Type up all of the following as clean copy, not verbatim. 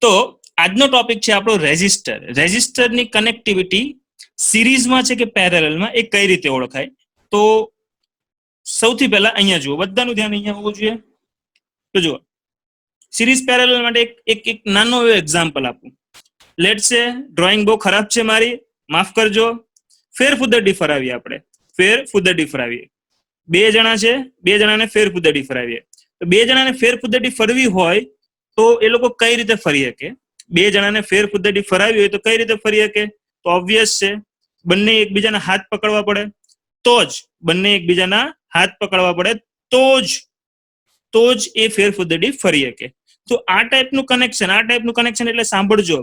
તો આજનો ટોપિક છે આપણો રેઝિસ્ટર. રેઝિસ્ટરની કનેક્ટિવિટી સિરીઝમાં છે કે પેરેલલમાં એ કઈ રીતે ઓળખાય? તો સૌથી પહેલા અહીંયા જુઓ, બધાનું ધ્યાન અહીંયા હોવું જોઈએ. તો જુઓ, સિરીઝ પેરેલલ માટે એક નાનો એવો એક્ઝામ્પલ આપું. લેટ્સ સે ડ્રોઈંગ બહુ ખરાબ છે મારી, માફ કરજો. ફેરફુદરડી ફરાવીએ આપણે, ફેરફુદરડી ફરાવીએ. બે જણા છે, બે જણાને ફેરફુદરડી ફરાવીએ. તો બે જણાને ફેરફુદરડી ફરવી હોય તો એ લોકો કઈ રીતે ફરી શકે? બે જણાને ફેરફુદરડી ફરાવી હોય તો કઈ રીતે ફરી શકે? તો ઓબ્વિયસ છે, બંને એકબીજાના હાથ પકડવા પડે, તો જ બંને એકબીજાના હાથ પકડવા પડે તો જ એ ફેરફુદરડી ફરી શકે. તો આ ટાઈપનું કનેક્શન એટલે સાંભળજો,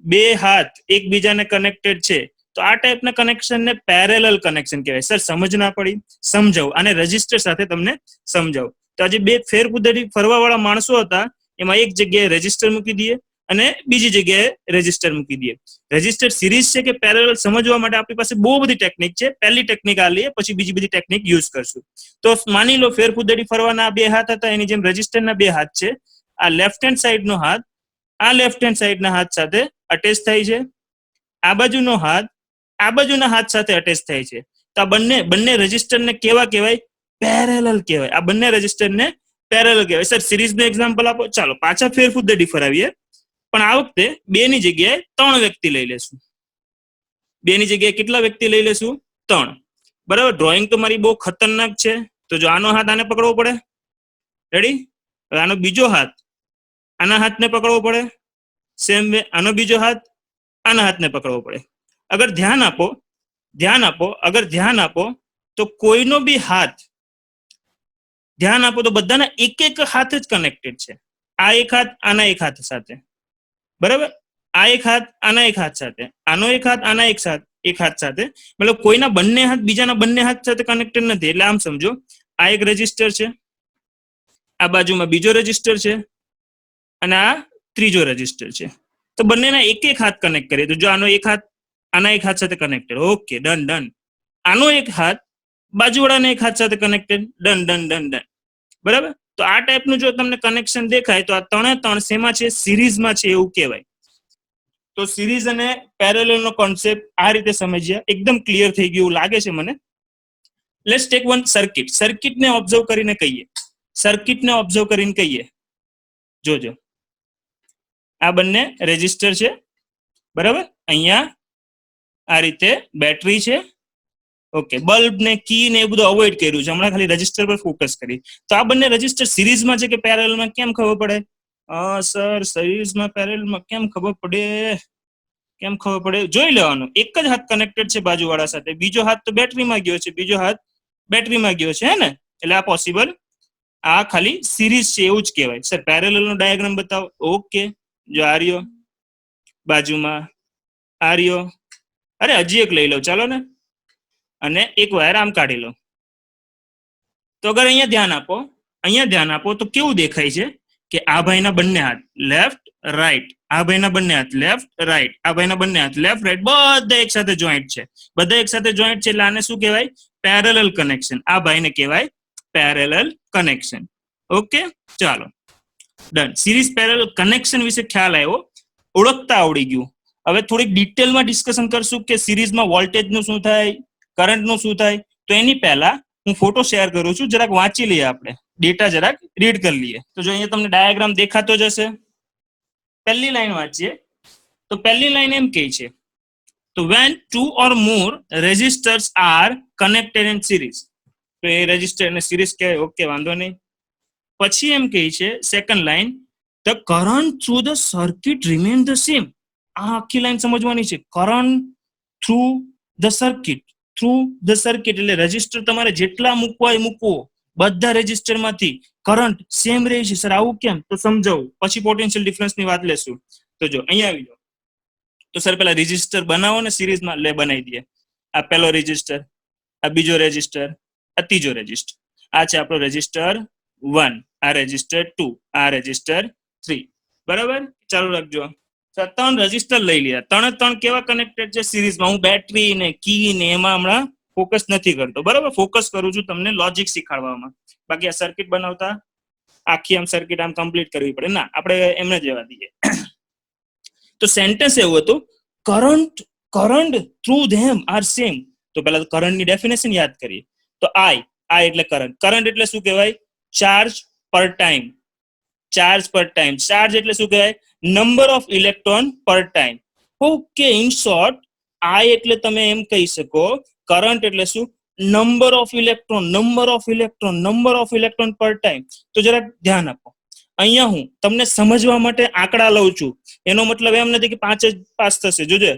બે હાથ એકબીજાને કનેક્ટેડ છે તો આ ટાઈપના કનેક્શનને પેરેલલ કનેક્શન કહેવાય. સર સમજ ના પડી? સમજાવું, અને રજિસ્ટર સાથે તમને સમજાવું. તો આજે બે ફેરફુદરડી ફરવા વાળા માણસો હતા, એમાં એક જગ્યાએ રજિસ્ટર મૂકી દઈએ અને બીજી જગ્યાએ રજિસ્ટર મૂકી દઈએ. રજિસ્ટર સિરીઝ છે કે પેરેલલ સમજવા માટે આપણી પાસે બહુ બધી ટેકનિક છે. પહેલી ટેકનિક આ લઈએ, પછી બીજી બધી ટેકનિક યુઝ કરશું. તો માની લો ફેરફુદરડી ફરવાના બે હાથ હતા, એની જેમ રજિસ્ટરના બે હાથ છે. આ લેફ્ટ હેન્ડ સાઈડનો હાથ આ લેફ્ટ હેન્ડ સાઈડના હાથ સાથે અટેચ થાય છે, આ બાજુનો હાથ આ બાજુના હાથ સાથે અટેચ થાય છે. તો આ બંને રજિસ્ટરને કેવા કહેવાય? પેરેલલ કહેવાય. આ બંને રજિસ્ટરને પેરેલલ કહેવાય. સર સિરીઝનું એક્ઝામ્પલ આપો. ચાલો પાછા ફેરફુદરડી ફરાવીએ, પણ આ વખતે બેની જગ્યાએ 3 વ્યક્તિ લઈ લેશું. બેની જગ્યાએ કેટલા વ્યક્તિ લઈ લેશું? 3. બરાબર. ડ્રોઈંગ તો મારી બહુ ખતરનાક છે, તો જો આનો હાથ આને પકડવો પડે, રેડી? આનો બીજો હાથ આના હાથને પકડવો પડે, સેમ વે આનો બીજો હાથ આના હાથને પકડવો પડે. અગર ધ્યાન આપો તો કોઈનો બી હાથ, ધ્યાન આપો તો બધાના એક હાથ જ કનેક્ટેડ છે. આ એક હાથ આના એક હાથ સાથે, બરાબર? આ એક હાથ આના એક હાથ સાથે, આનો એક હાથ આના એક હાથ સાથે, મતલબ કોઈના બંને હાથ બીજાના બંને હાથ સાથે કનેક્ટેડ નથી. એટલે આમ સમજો, આ એક રજિસ્ટર છે, આ બાજુમાં બીજો રજિસ્ટર છે, અને આ ત્રીજો રજિસ્ટર છે. તો બંનેના એક હાથ કનેક્ટ કરીએ તો જો આનો એક હાથ આના એક હાથ સાથે કનેક્ટેડ, ઓકે, ડન. આનો એક હાથ બાજુવાળાના એક હાથ સાથે કનેક્ટેડ, ડન. બરાબર. તો આ ટાઈપનું જો તમને કનેક્શન દેખાય તો આ ત્રણ શેમાં છે? સિરીઝમાં છે એવું કહેવાય. તો સિરીઝ અને પેરેલલનો કોન્સેપ્ટ આ રીતે સમજ્યા, એકદમ ક્લિયર થઈ ગયું લાગે છે મને. Let's take one circuit. સર્કિટને ઓબ્ઝર્વ કરીને કહીએ. જોજો, આ બંને રેઝિસ્ટર છે, બરાબર? અહીંયા આ રીતે બેટરી છે, ઓકે. બલ્બ ને કી ને એ બધું અવોઇડ કર્યું છે, હમણાં ખાલી રજિસ્ટર પર ફોકસ કરી. તો આ બંને રજિસ્ટર સિરીઝમાં છે કે પેરેલલમાં? કેમ ખબર પડે? સર સિરીઝમાં પેરેલલમાં કેમ ખબર પડે? જોઈ લેવાનું. એક જ હાથ કનેક્ટેડ છે બાજુવાળા સાથે, બીજો હાથ તો બેટરીમાં ગયો છે, હે ને? એટલે આ પોસિબલ, આ ખાલી સિરીઝ છે એવું જ કહેવાય. સર પેરેલલનો ડાયાગ્રામ બતાવો. ઓકે, જો આ રહ્યો બાજુમાં, આ રહ્યો, અરે હજી એક લઈ લો, ચાલો ને, અને એક વાયર આમ કાઢી લો. તો અગર અહીંયા ધ્યાન આપો તો કેવું દેખાય છે કે આ ભાઈના બંને હાથ લેફ્ટ રાઈટ, આ ભાઈના બંને હાથ લેફ્ટ રાઈટ, આ ભાઈના બંને હાથ લેફ્ટ રાઈટ, બધા એક સાથે જોઈન્ટ છે. એટલે આને શું કહેવાય? Parallel connection. આ ભાઈને કહેવાય પેરેલલ કનેક્શન. ઓકે, ચાલો, ડન. સિરીઝ પેરેલલ કનેક્શન વિશે ખ્યાલ આવ્યો, ઓળખતા આવડી ગયું. હવે થોડીક ડિટેલમાં ડિસ્કશન કરશું કે સિરીઝમાં વોલ્ટેજનું શું થાય, કરંટનું શું થાય. તો એની પહેલા હું ફોટો શેર કરું છું, જરાક વાંચી લઈએ, આપણે ડેટા જરાક રીડ કરી લઈએ. તો જો અહીંયા તમને ડાયાગ્રામ દેખાતો જ હશે. પહેલી લાઈન વાંચીએ તો પહેલી લાઈન એમ કહે છે, તો when 2 or more resistors are connected in series, તો એ રેઝિસ્ટર ને સિરીઝ કહેવાય. ઓકે, વાંધો નહીં. પછી એમ કહે છે second line, the current through the circuit remain the same. આ આખી લાઈન સમજવાની છે. કરંટ થ્રુ ધ સર્કિટ એટલે રેઝિસ્ટર તમારે જેટલા મૂકવા એ મૂકવો, બધા રેઝિસ્ટરમાંથી કરંટ સેમ રહે છે. સર આવું કેમ? તો સમજાવું, પછી પોટેન્શિયલ ડિફરન્સની વાત લેશું. તો જો અહીંયા આવી જાઓ. તો સર પેલા રેઝિસ્ટર બનાવો ને સિરીઝમાં, બનાવી દઈએ. આ પહેલો રેઝિસ્ટર, આ બીજો રેઝિસ્ટર, આ ત્રીજો રેઝિસ્ટર. આ છે આપણો રેઝિસ્ટર 1, આ રેઝિસ્ટર 2, આ રેઝિસ્ટર 3. બરાબર, ચાલુ રાખજો. 3 રેઝિસ્ટર લઈ લીધા. 3 કેવા કનેક્ટેડ છે સિરીઝમાં? હું બેટરી ને કી ને એમાં હમણાં ફોકસ નથી કરતો, બરાબર? ફોકસ કરું છું તમને લોજિક શીખવાડવામાં. બાકી આ સર્કિટ બનાવતા આખી આમ સર્કિટ આમ કમ્પ્લીટ કરવી પડે ના, આપણે એમને જવા દઈએ. તો સેન્ટેન્સ એવું હતું, કરંટ થ્રુ ધેમ આર સેમ. તો પહેલા કરંટની ડેફિનેશન યાદ કરીએ. તો આઈ એટલે કરંટ એટલે શું કહેવાય? ચાર્જ પર ટાઈમ. ચાર્જ એટલે શું કહેવાય? નંબર ઓફ ઇલેક્ટ્રોન પર ટાઈમ. ઓકે, ઇન શોર્ટ આઈ એટલે તમે એમ કહી શકો કરંટ એટલે શું? નંબર ઓફ ઇલેક્ટ્રોન પર ટાઈમ. તો જરા ધ્યાન આપો, અહીંયા હું તમને સમજવા માટે આંકડા લઉં છું. એનો મતલબ એમ નથી કે 5 જ પાસ થશે. જોજે,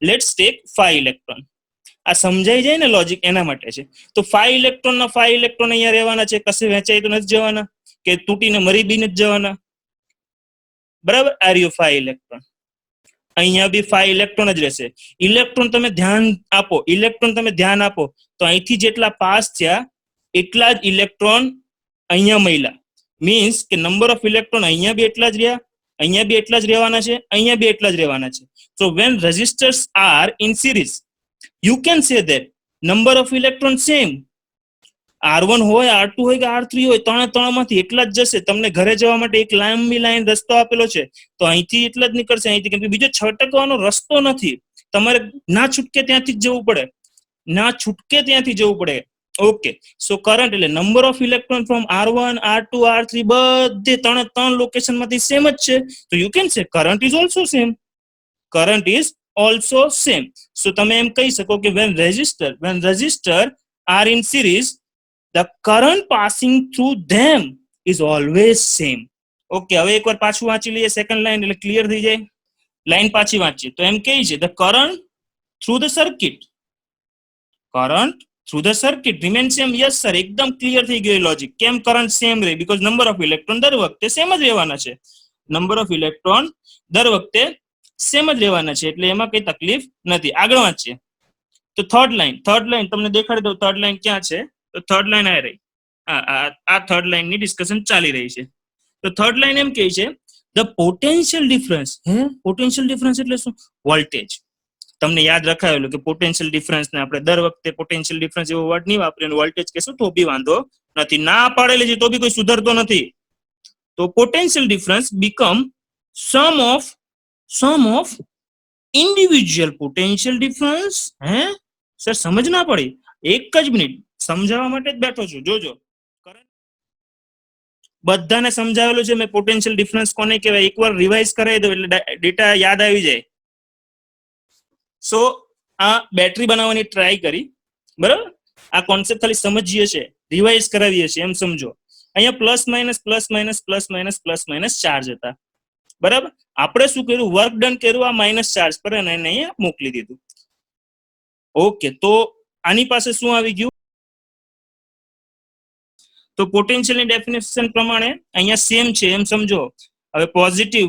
લેટ્સ ટેક 5 ઇલેક્ટ્રોન. આ સમજાઈ જાય ને લોજિક, એના માટે છે. તો 5 ઇલેક્ટ્રોન અહીંયા રહેવાના છે, કશે વહેંચાઈ તો નથી જવાના, કે તૂટીને મરી બી નથી જવાના. બરાબર, આર યુ 5 ઇલેક્ટ્રોન. અહીંયા બી 5 ઇલેક્ટ્રોન જ રહેશે. ઇલેક્ટ્રોન તમે ધ્યાન આપો તો અહીંથી જેટલા પાસ થયા એટલા જ ઇલેક્ટ્રોન અહીંયા મળ્યા. મીન્સ કે નંબર ઓફ ઇલેક્ટ્રોન અહીંયા બી એટલા જ રહ્યા, અહીંયા બી એટલા જ રહેવાના છે, અહીંયા બી એટલા જ રહેવાના છે. So when resistors are in series, you can say that number of electron same. R1 હોય, R2 હોય કે R3 હોય, ત્રણમાંથી એટલા જ જશે. તમને ઘરે જવા માટે એક લાંબી લાઈન રસ્તો આપેલો છે, તો અહીંથી એટલા જ નીકળશે અહીંથી, કેમ કે બીજો છટકવાનો રસ્તો નથી. તમારે ના છૂટકે ત્યાંથી જ જવું પડે. ઓકે, સો કરંટ એટલે number of electron from R1, R2, R3 બધે ત્રણ લોકેશનમાંથી સેમ જ છે. તો you can say current is also same. So તમે એમ કહી શકો કે when resistor are in series, the current passing through them is always same. Okay, હવે એકવાર પાછું વાંચી લઈએ સેકન્ડ લાઈન, એટલે ક્લિયર થઈ જાય. લાઈન પાછી વાંચીએ તો એમ કહે છે, the current through the circuit remain same. Yes sir, એકદમ ક્લિયર થઈ ગયું લોજિક. કેમ કરંટ સેમ રહે? બીકોઝ નંબર ઓફ ઇલેક્ટ્રોન દર વખતે સેમ જ રહેવાના છે. સેમ જ રહેવાના છે, એટલે એમાં કઈ તકલીફ નથી. આગળ વાંચીએ તો થર્ડ લાઈન તમને દેખાડી દઉં. થર્ડ લાઈન ક્યાં છે? તો થર્ડ લાઈન આ રહી. આ થર્ડ લાઈન ની ડિસ્કશન ચાલી રહી છે. તો થર્ડ લાઈન એમ કહે છે, the potential difference. Potential difference એટલે શું? વોલ્ટેજ. તમને યાદ રખાયેલું કે પોટેન્શિયલ ડિફરન્સ ને આપણે દર વખતે પોટેન્શિયલ ડિફરન્સ એવો વર્ડ નહીં વાપરીએ, વોલ્ટેજ કહેશું તો બી વાંધો નથી. ના પાડેલી છે તો બી કોઈ સુધરતો નથી. તો potential difference become sum of individual potential difference. Sir સમજ ના પડી? એક જ મિનિટ, સમજાવવા માટે જ બેઠો છું. જોજો, બધાને સમજાવેલું છે મેં. પોટેન્શિયલ ડિફરન્સ કોને કહેવાય એકવાર રિવાઇઝ કરાવી દો એટલે ડેટા યાદ આવી જાય. સો આ બેટરી બનાવવાની ટ્રાય કરી, બરાબર? આ કોન્સેપ્ટ ખાલી સમજીએ છે, રિવાઇઝ કરાવીએ છીએ એમ સમજો. અહીંયા પ્લસ માઇનસ ચાર્જ હતા, બરાબર? આપણે શું કર્યું? વર્ક ડન કર્યું, આ માઇનસ ચાર્જ પર અને અહીંયા મોકલી દીધું. ઓકે, તો આની પાસે શું આવી ગયું? તો પોટેન્શિયલની ડેફિનેશન પ્રમાણે અહીંયા સેમ છે એમ સમજો. હવે પોઝિટિવ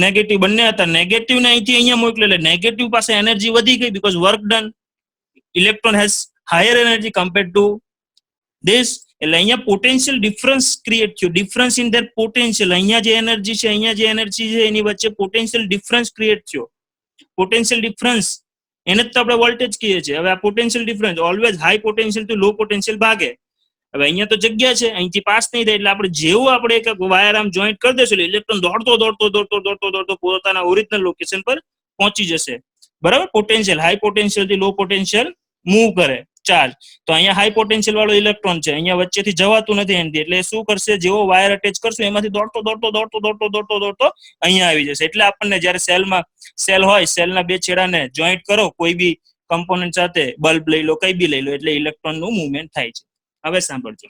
નેગેટિવ બંને હતા, નેગેટિવ ને અહીંથી અહીંયા મોકલે એટલે નેગેટિવ પાસે એનર્જી વધી ગઈ because work done. Electron has higher energy compared to this. એટલે અહીંયા પોટેન્શિયલ ડિફરન્સ ક્રિએટ થયો. Difference in their potential. અહીંયા જે એનર્જી છે, અહીંયા જે એનર્જી છે, એની વચ્ચે પોટેન્શિયલ ડિફરન્સ ક્રિએટ થયો. પોટેન્શિયલ ડિફરન્સ એને જ તો આપણે વોલ્ટેજ કહીએ છીએ. હવે આ potential difference always high potential two લો પોટેન્શિયલ ભાગે. હવે અહીંયા તો જગ્યા છે, અહીંથી પાસ નહીં થાય એટલે આપણે જેવું આપણે એક વાયર આમ જોઈન્ટ કરી દઈશું એટલે ઇલેક્ટ્રોન દોડતો પોતાના ઓરિજિનલ લોકેશન પર પહોંચી જશે. બરાબર? પોટેન્શિયલ હાઈ પોટેન્શિયલ થી લો પોટેન્શિયલ મૂવ કરે ચાર્જ. તો અહીંયા હાઈ પોટેન્શિયલ વાળો ઇલેક્ટ્રોન છે, અહીંયા વચ્ચેથી જવાતું નથી એનાથી, એટલે શું કરશે? જેવો વાયર અટેચ કરશું એમાંથી દોડતો અહીંયા આવી જશે. એટલે આપણને જયારે સેલ હોય, સેલના બે છેડાને જોઈન્ટ કરો કોઈ બી કમ્પોનન્ટ સાથે, બલ્બ લઈ લો, કઈ બી લઈ લો, એટલે ઇલેક્ટ્રોન નું મુવમેન્ટ થાય છે. હવે સાંભળજો,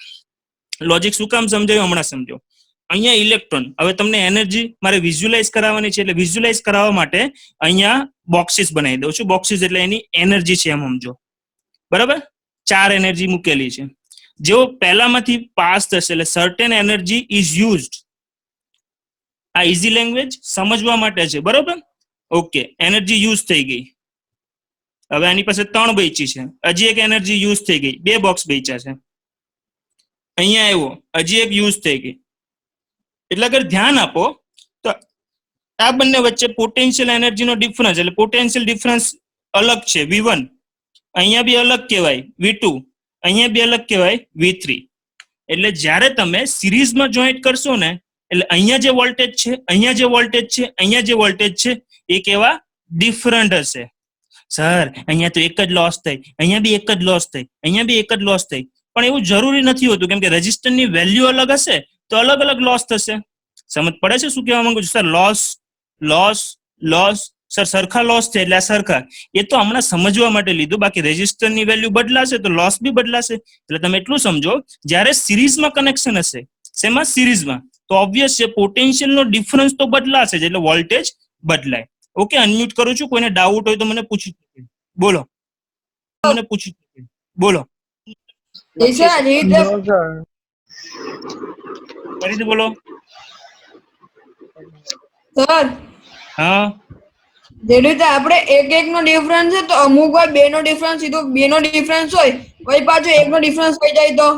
લોજિક શું કામ સમજાયું હમણાં સમજો. અહીંયા ઇલેક્ટ્રોન, હવે તમને એનર્જી મારે વિઝ્યુલાઇઝ કરાવવાની છે, એટલે વિઝ્યુલાઇઝ કરાવવા માટે અહીંયા બોક્સિસ બનાવી દઉં છું. બોક્સિસ એટલે એની એનર્જી છે એમ સમજો, બરાબર? 4 એનર્જી મૂકેલી છે. જેવો પહેલામાંથી પાસ થશે એટલે સર્ટેન એનર્જી ઇઝ યુઝડ. આ ઇઝી લેંગ્વેજ સમજવા માટે છે, બરોબર? ઓકે, એનર્જી યુઝ થઈ ગઈ. હવે આની પાસે 3 બચી છે, હજી એક એનર્જી યુઝ થઈ ગઈ, 2 બોક્સ બચ્યા છે. અહીંયા આવ્યો, હજી એક યુઝ થઈ ગઈ. એટલે અગર ધ્યાન આપો તો આ બંને વચ્ચે પોટેન્શિયલ એનર્જીનો ડિફરન્સ, એટલે પોટેન્શિયલ ડિફરન્સ અલગ છે V1, અહીંયા બી અલગ કહેવાય V2, અહીંયા બી અલગ કહેવાય V3. એટલે જ્યારે તમે સિરીઝમાં જોઈન્ટ કરશો ને એટલે અહીંયા જે વોલ્ટેજ છે, અહીંયા જે વોલ્ટેજ છે, અહીંયા જે વોલ્ટેજ છે એ કેવા ડિફરન્ટ હશે. સર અહીંયા તો એક જ લોસ થઈ, અહીંયા બી એક જ લોસ થઈ, અહીંયા બી એક જ લોસ થઈ, પણ એવું જરૂરી નથી હોતું, કેમ કે રેઝિસ્ટન્સની વેલ્યુ અલગ હશે તો અલગ અલગ લોસ થશે. સમજ પડે છે શું કહેવા માંગુ છું? Sir loss loss loss sir સરખા લોસ છે એટલે આ સરખા, એ તો હમણાં સમજવા માટે લીધું, બાકી રેઝિસ્ટરની વેલ્યુ બદલાશે તો લોસ બી બદલાશે. એટલે તમે એટલું સમજો, જ્યારે સિરીઝમાં કનેક્શન હશે, શેમાં? સિરીઝમાં, તો ઓબ્વિયસ છે પોટેન્શિયલનો ડિફરન્સ તો બદલાશે જ, એટલે વોલ્ટેજ બદલાય. ઓકે, અનમ્યુટ કરું છું, કોઈને ડાઉટ હોય તો મને પૂછી શકે. બોલો, મને પૂછી શકે. બોલો, ફરીથી બોલો. સર હા, જે રીતે આપણે એક એક નો ડિફરન્સ છે તો અમુક વાર બે નો ડિફરન્સ સીધો બે નો ડિફરન્સ હોય, પછી પાછો એક નો ડિફરન્સ થઈ જાય તો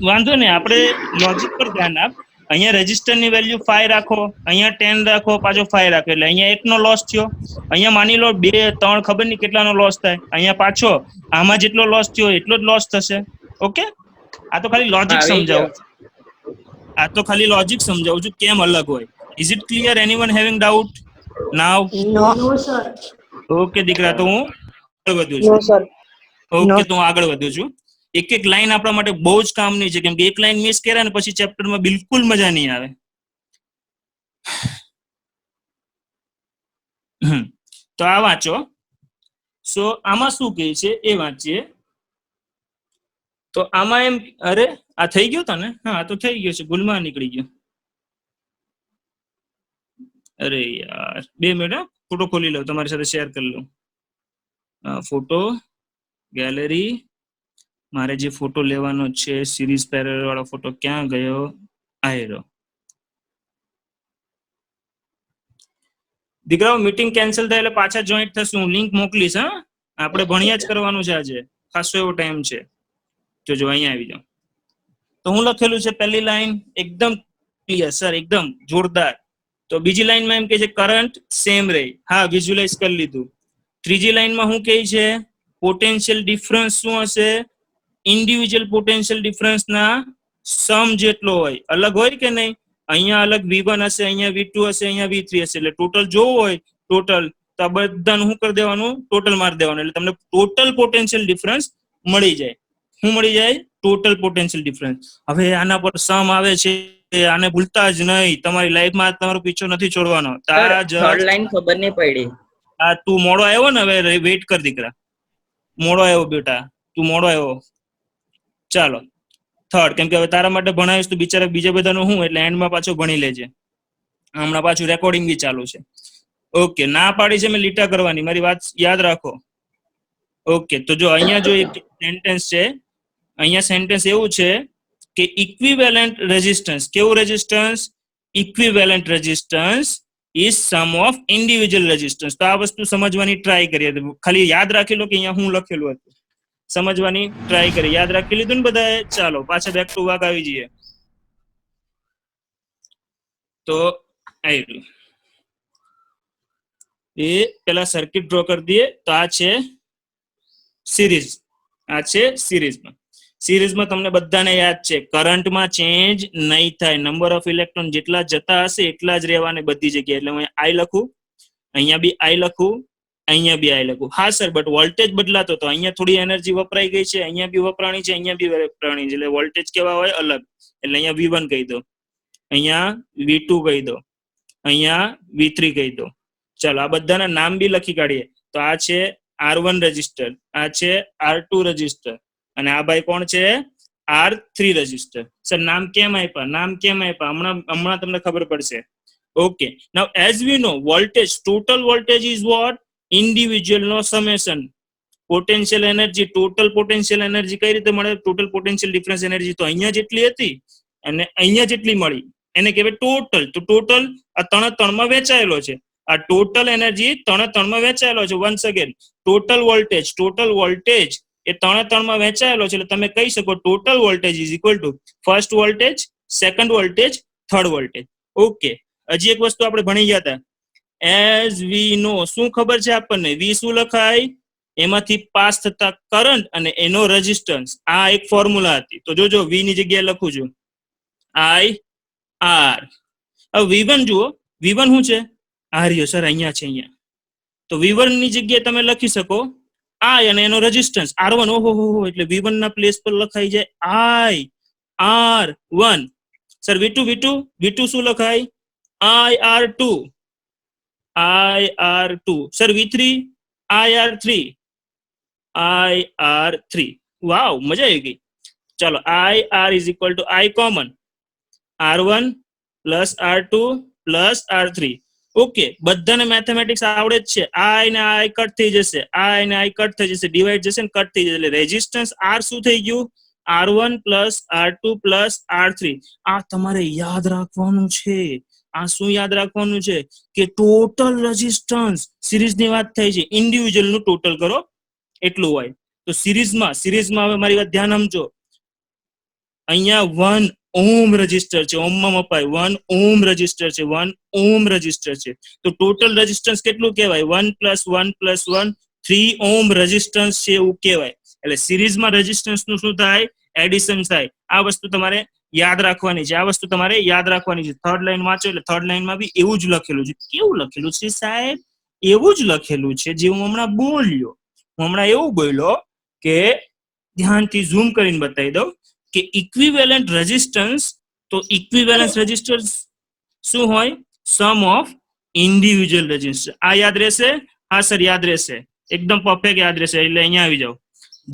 વાંધો નહીં, આપણે લોજિક પર ધ્યાન આપ. અહીંયા રેઝિસ્ટરની વેલ્યુ 5 રાખો, અહીંયા 10 રાખો, પાછો 5 રાખો, એટલે અહીંયા 1 નો લોસ થયો. અહીંયા માની લો 2 3 ખબર નહીં કેટલાનો લોસ થાય, અહીંયા પાછો આમાં જેટલો લોસ થયો એટલો જ લોસ થશે. ઓકે, આ તો ખાલી લોજિક સમજાવું છું. આ તો ખાલી લોજિક સમજાવું છું કેમ અલગ હોય. Is it clear? Anyone having doubt now? No sir. Okay દીકરા, તો હું આગળ વધું નો છું. સર. ઓકે, તો હું આગળ વધું છું. એક એક લાઈન આપણા માટે બહુ જ કામની છે, કેમ કે એક લાઈન મિસ કર્યા ને પછી ચેપ્ટરમાં બિલકુલ મજા નહીં આવે. તો આ વાંચો. સો આમાં શું કહે છે એ વાંચીએ. તો આમાં એમ, અરે આ થઈ ગયો તને? હા, તો થઈ ગયો છે, ભૂલમાં નીકળી ગયો. અરે યાર, 2 મિનિટ, ફોટો ખોલી લઉં, તમારી સાથે શેર કરી લઉં. ફોટો ગેલેરી, મારે જે ફોટો લેવાનો છે સિરીઝ પેરેલલ વાળો ફોટો ક્યાં ગયો? આયરો. દીકરાઓ મીટિંગ કેન્સલ થાય એટલે પાછા જોઈન્ટ થશું, હું લિંક મોકલીશ. હા, આપણે ભણ્યા જ કરવાનું છે આજે, ખાસો એવો ટાઈમ છે. જો અહીંયા આવી જાઓ. તો હું લખેલું છે પહેલી લાઈન એકદમ ક્લિયર સર, એકદમ જોરદાર. તો બીજી લાઈનમાં એમ કે છે કરંટ સેમ રહે, હા વિઝ્યુઅલાઇઝ કરી લીધું. ત્રીજી લાઈનમાં શું કહે છે? પોટેન્શિયલ ડિફરન્સ શું હશે? ઇન્ડિવિજ્યુઅલ પોટેન્શિયલ ડિફરન્સના સમ જેટલો હોય. અલગ હોય કે નહીં? અહીંયા અલગ V1 હશે, અહીંયા V2 હશે, અહીંયા V3 હશે, એટલે ટોટલ જોવું હોય ટોટલ, તો આ બધાનું શું કરી દેવાનું? ટોટલ મારી દેવાનું, એટલે તમને ટોટલ પોટેન્શિયલ ડિફરન્સ મળી જાય. શું મળી જાય? Total potential difference. હવે આના પર સમ આવે છે, આને ભૂલતા જ નહીં, તમારી લાઈફમાં તમારો પીછો નથી છોડવાનો. થર્ડ લાઈન ખબર નહીં પડી. આ તું મોડો આવ્યો ને, હવે વેઇટ કર દીકરા. મોડો આવ્યો બેટા, તું મોડો આવ્યો. ચાલો થર્ડ, કેમ કે હવે તારા માટે ભણાવીશ તો બિચારા બીજા બધાનું શું, એટલે એન્ડમાં પાછું ભણી લેજે. હમણાં પાછું રેકોર્ડિંગ બી ચાલુ છે. ઓકે, ના પાડી છે મેં લીટા કરવાની, મારી વાત યાદ રાખો. ઓકે, તો જો અહીંયા જો એક સેન્ટેન્સ છે, અહીંયા સેન્ટેન્સ એવું છે કે ઇક્વિવેલન્ટ રેઝિસ્ટન્સ. કેવું resistance? Equivalent resistance is sum of individual resistance. તો આ વસ્તુ સમજવાની ટ્રાય કરીએ, ખાલી યાદ રાખી લો કે અહીંયા શું લખેલું હતું, સમજવાની ટ્રાય કરી. યાદ રાખી લીધું ને બધાએ? ચાલો પાછા બેક ટુ વર્ક આવી જઈએ. તો આવી એ પેલા સર્કિટ ડ્રો કરી દઈએ. તો આ છે સિરીઝ, આ છે સિરીઝમાં. સિરીઝમાં તમને બધાને યાદ છે કરંટમાં ચેન્જ નહીં થાય, નંબર ઓફ ઇલેક્ટ્રોન જેટલા જતા હશે એટલા જ રહેવાને બધી જગ્યાએ. એટલે હું આઈ લખું, અહીંયા બી આઈ લખું, અહીંયા બી આઈ લખું. હા સર, બટ વોલ્ટેજ બદલાતો તો અહીંયા થોડી એનર્જી વપરાઈ ગઈ છે, અહીંયા બી વપરાણી છે, અહીંયા બી વપરાણી છે, એટલે વોલ્ટેજ કેવા હોય? અલગ. એટલે અહીંયા V1 કહી દો, અહીંયા V2 કહી દો, અહીંયા V3 કહી દો. ચાલો આ બધાના નામ બી લખી કાઢીએ. તો આ છે R1 રેઝિસ્ટર, આ છે R2 રેઝિસ્ટર, અને આ ભાઈ કોણ છે? R3 resistor. સર નામ કેમ આપ્યા? નામ કેમ આપ્યા? હમણાં તમને ખબર પડશે. Okay, now as we know voltage, total voltage is what? Individual નો summation. Potential energy, total potential energy કઈ રીતે મળે? ટોટલ પોટેન્શિયલ ડિફરન્સ એનર્જી તો અહીંયા જેટલી હતી અને અહીંયા જેટલી મળી એને કહેવાય ટોટલ. તો ટોટલ આ 3 માં વહેંચાયેલો છે. આ ટોટલ એનર્જી 3 માં વહેંચાયેલો છે. વન્સ અગેન, ટોટલ વોલ્ટેજ એ 3 માં વહેંચાયેલો છે. એટલે તમે કહી શકો total voltage is equal to first voltage, second voltage, third voltage. Okay, હજી એક વસ્તુ આપણે ભણી ગયા હતા. એઝ વી નો, શું ખબર છે આપણને? વી શું લખાય? એમાંથી પાસ થતા કરંટ અને એનો રેઝિસ્ટન્સ. આ એક ફોર્મ્યુલા હતી. તો જોજો, વી ની જગ્યાએ લખું છું I R. હવે V1 જુઓ, V1 શું છે? આ રહ્યો સર, અહીંયા છે, અહીંયા. તો V1 ની જગ્યાએ તમે લખી શકો I અને એનો રેઝિસ્ટન્સ R1. ઓહો એટલે V1 ના પ્લેસ પર લખાઈ જાય IR1. સર V2 શું લખાય? IR2. Sir V3 IR3. વાવ, મજા આવી ગઈ. ચાલો, IR is equal to I common R1 plus R2 plus R3. Okay, બધાને મેથેમેટિક્સ આવડે જ છે. I ને I કટ થઈ જશે, I ને I કટ થઈ જશે, ડિવાઈડ જશે ને કટ થઈ જશે, એટલે રેઝિસ્ટન્સ R શું થઈ ગયું? R1 plus R2 plus R3. આ તમારે યાદ રાખવાનું છે. આ શું યાદ રાખવાનું છે કે ટોટલ રેઝિસ્ટન્સ, સિરીઝની વાત થઈ છે, ઇન્ડિવિજ્યુઅલ નું ટોટલ કરો એટલું હોય. તો સિરીઝમાં હવે મારી વાત ધ્યાન આપજો. અહીંયા 1 ઓમ રેઝિસ્ટર છે, ઓમમાં મપાય 1 ઓમ રેઝિસ્ટર છે, 1 ઓમ રેઝિસ્ટર છે. તો ટોટલ રેઝિસ્ટન્સ કેટલું કહેવાય? 1 પ્લસ 1 પ્લસ 1 3 ઓમ રેઝિસ્ટન્સ છે એવું કહેવાય. એટલે સિરીઝમાં રેઝિસ્ટન્સ નું શું થાય? એડિશન થાય. આ વસ્તુ તમારે યાદ રાખવાની છે. થર્ડ લાઈન વાંચો એટલે થર્ડ લાઈનમાં બી એવું જ લખેલું છે. કેવું લખેલું છે સાહેબ? એવું જ લખેલું છે જે હું હમણાં બોલ્યો. એવું બોલ્યો કે ધ્યાનથી ઝૂમ કરીને બતાવી દઉં કે ઇક્વિવેલન્ટ રેઝિસ્ટન્સ. તો ઇક્વિવેલન્ટ રેઝિસ્ટન્સ શું હોય? સમ ઓફ ઇન્ડિવિજ્યુઅલ રેઝિસ્ટન્સ. આ યાદ રહેશે? હા સર, યાદ રહેશે, એકદમ પરફેક્ટ યાદ રહેશે. એટલે અહીંયા આવી જાઓ.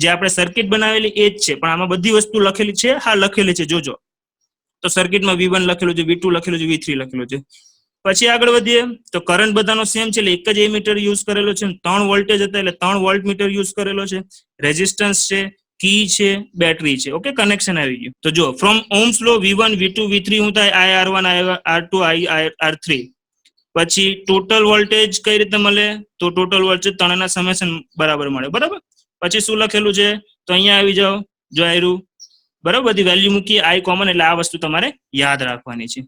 જે આપણે સર્કિટ બનાવેલી એ જ છે, પણ આમાં બધી વસ્તુ લખેલી છે. હા, લખેલી છે, જોજો. તો સર્કિટમાં V1 લખેલું છે, V2 લખેલું છે, V3 લખેલું છે. પછી આગળ વધીએ તો કરંટ બધાનો સેમ છે, એટલે એક જ એમીટર યુઝ કરેલો છે. 3 વોલ્ટેજ હતા એટલે 3 વોલ્ટ મીટર યુઝ કરેલો છે. રેઝિસ્ટન્સ છે, કી છે, બેટરી છે. ઓકે, કનેક્શન આવી ગયું. તો જો from ohms law V1 V2 V3 શું થાય? IR1 IR2 IR3. પછી ટોટલ વોલ્ટેજ કઈ રીતે મળે? તો ટોટલ વોલ્ટેજ ત્રણના સમેશન બરાબર મળે. બરાબર. પછી શું લખેલું છે? તો અહીંયા આવી જાઓ, જો આયરું બરાબર, બધી વેલ્યુ મૂકી I કોમન, એટલે આ વસ્તુ તમારે યાદ રાખવાની છે.